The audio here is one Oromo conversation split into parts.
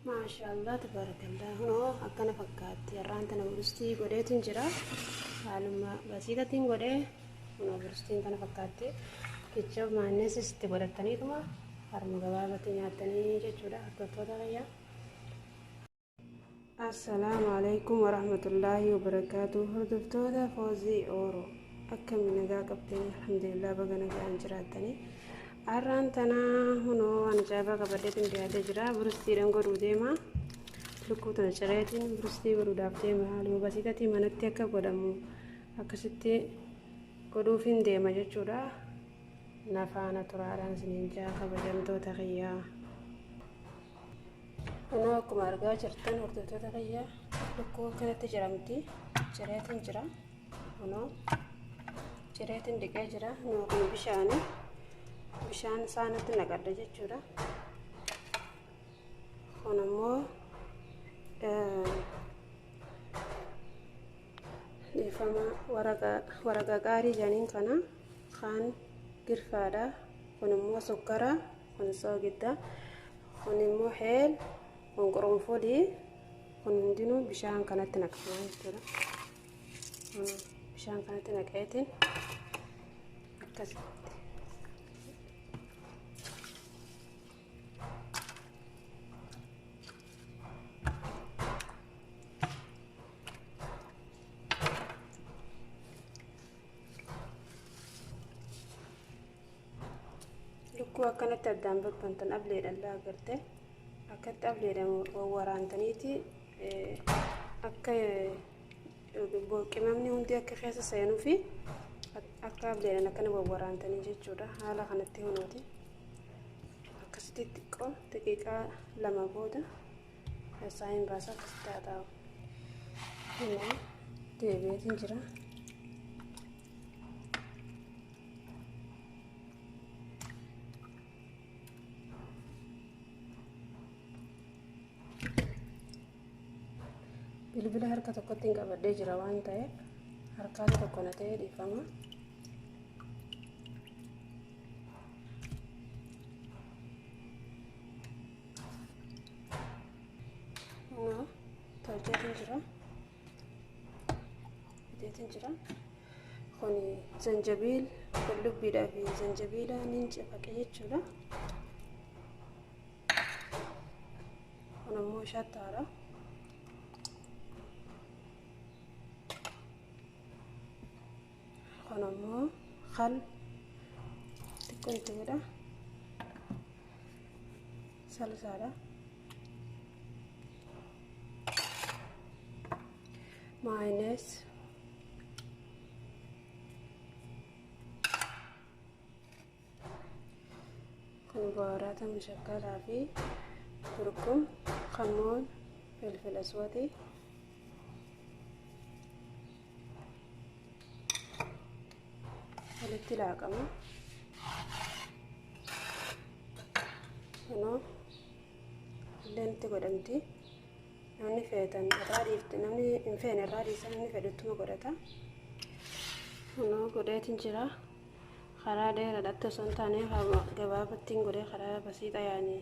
maashaallah tabarakallah. Hunoo akkana fakkaatti har'aan tana burstii godheetiin jira haaluma basiitatiin godhee hunoo burstiin tana fakkaatti kichoof maanneesis itti godhataniituma harma gabaabatti nyaatanii jechuudha hordoftoota fayyaa. Assalaamu alaykum warahmatullaahi wabarakaatuh. Hordoftoota foozii ooroo akkami nagaa qabdeen alhamdulillah baga nagaan jiraattanii. Har'aan tana hunoo ajaa'ibaa qabadheetiin dhiyaatee jira. Burstiidhaan godhuu deema. Lukkuu tana cireetiin burstii godhuudhaaf deema. Haaluma basiitatii manatti akka godhamu akkasitti godhuufiin deema jechuudha. Nafaana turaadhaan isiniin jaa kabajamtoota kiyyaa. Hunoo akkuma argaa jirtan hordoftoota kiyyaa lukkuu akkanatti jiramti. Cireetiin jira. Hunoo cireetiin dhiqee jira. Hunoo kun bishaan saanatti naqadha jechuudha. Kun ammoo dhiifama waraqa qaarii jedhaniin kana kaan girfaadha. Kun immoo sukkara, kun soogidda, kun immoo heel, kun qurunfudii, kun hundinuu bishaan kanatti naqama jechuudha. Bishaan kanatti naqeetiin akkasitti lukkuu akkanatti addaan babbantan ableedhaan laagarte akkatti ableedhaan wawwaraantaniiti akka boqqimamni hundi akka keessa seenuu fi akka ableedhaan akkana wawwaraantanii jechuudha. Haala kanatti hunooti akkasitti xiqqoo daqiiqaa 2 booda keessaa hin baasa akkasitti haa ta'u. Deebi'eetiin jira. Bilbila harka tokkotti hin qabadhee jira waan ta'eef harkaan tokko na ta'ee dhiifama. Tolcheetiin jira. Kun zanjabiil qullubbiidhaa fi zanjabiila nin cafaqe jechuudha. Kun ammoo shattaadha. Kun ammoo khal xiqqoon ta'edha. Salsaadha. Mayonnaise. Kun baaraata mushakkalaa fi kurkum, khammoon, filfil aswadi. Walitti laaqama. Kunoo illee itti godhamti. Namni feetan irraa dhiifti, namni hin feene irraa dhiisa, namni fedhettuma godhata. Kunoo godheetiin jira. Karaa dheeraadhaatti osoo hin taane gabaabatti hin godhee karaa basiixa yaani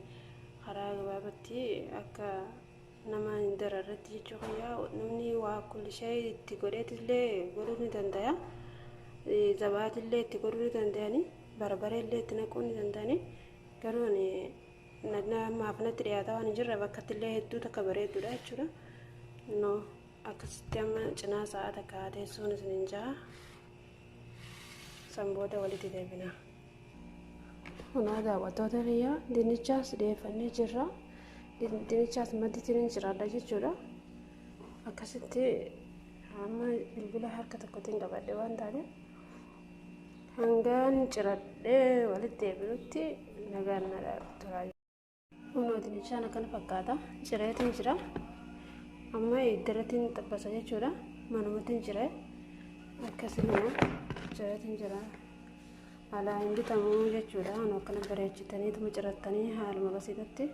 karaa gabaabatti akka nama hin dararretti jechuu fayyaa. Namni waa kulli ishee itti godheetillee godhuu ni danda'a. Zabaatillee itti godhuu ni danda'ani. Barbareellee itti naquu ni danda'ani. Garuu namaaf natti dhiyaataa waan hin jirre bakkattillee hedduu takka bareedduudha jechuudha. Akkasitti amma cinaa sa'aa takka teessuun isiniin jaha. Sanbooda walitti deebina. Kunoo daawwattoota kiyyaa dinnichaas dhiyeeffannee jirra. Dinnichaas maddiitiin jiraadha jechuudha. Akkasitti amma bilbila harka tokkotiin qabadhe waan taane hangaan ciradhee walitti deebinutti nagaan na turaa. Kunoo dinnichaan akkana fakkaata. Cireetiin jira. Amma iddarattiin xabbasa jechuudha. Manumatti hin jire. Akkasuma cireetiin jira. Alaa hin bitamuu jechuudha. Akkana bareechitaniituma cirattanii haaluma basiitatti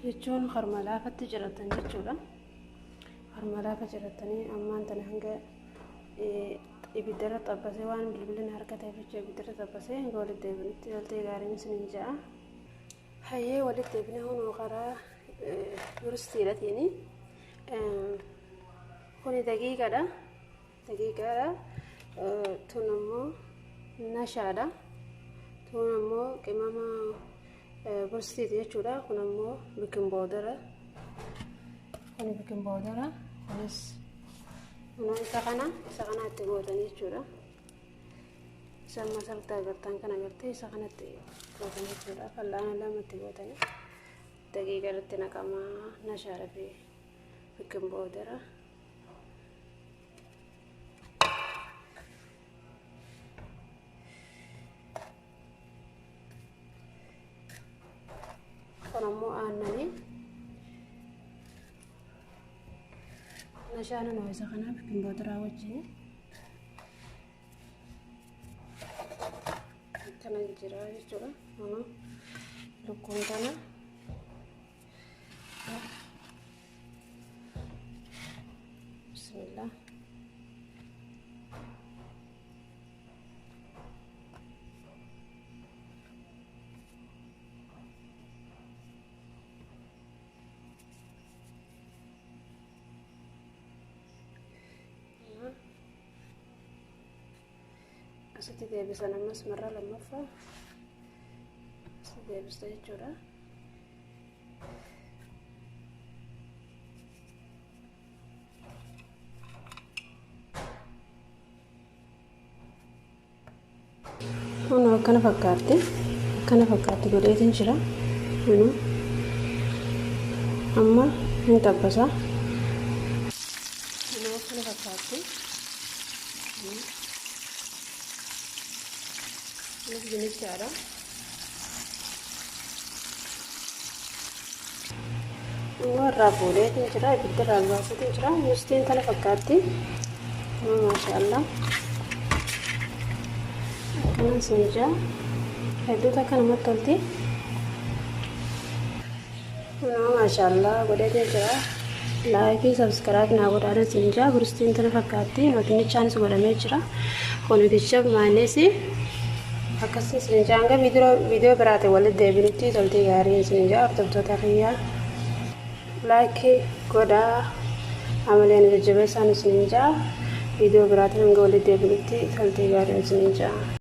jechuun harma laafatti ciratan jechuudha. Harma laafa cirattanii ammaan tana hanga ibiddarra xabbasee waan bilbilin harka ta'eef jecha ibiddarra xabbasee hanga walitti deebinutti galtee gaariin isiniin ja'a. Hayyee walitti deebinee hunoo karaa burstii latini kuni daqiiqadha tunammoo nashaadha tunammoo qimama burstiiti jechuudha kunammoo baking powdera kuni baking powdera kunis isa kana itti gootan jechuudha isa masalta agartan kana agartee isa kanatti gootan jechuudha fal'aana lamatti gootan daqiiqa irratti naqama nashaadha fi baking powdera kunammoo aannani nashaana noo isa kana baking powdera wajjin kana jira jechuudha ono lukkuun kana bismillah asitti deebisan ammas marra lammaffaa asitti deebista jechuudha ono akkana fakkaatti godheetiin jira amma hin tabbasa akkana fakkaatti ini jenis cara warra boleh jira ibidda raalbaasati jira mustiin kana fakkaatti maashaallah kana sinja hedduuta kana mattolti maashaallah godheetiin jira laayikii subscribe naa godhaadha sinja burstiin kana fakkaatti nootinichaanis godhamee jira koniticha maaneesi akkasii sinjaanga viidiyoo biraate walitti deebinutti toltii gaarii sinjaa hordoftoota kiyyaa laki godhaa amaleen jajjabeessaan sinjaa viidiyoo biraate hanga walitti deebinutti toltii gaarii sinjaa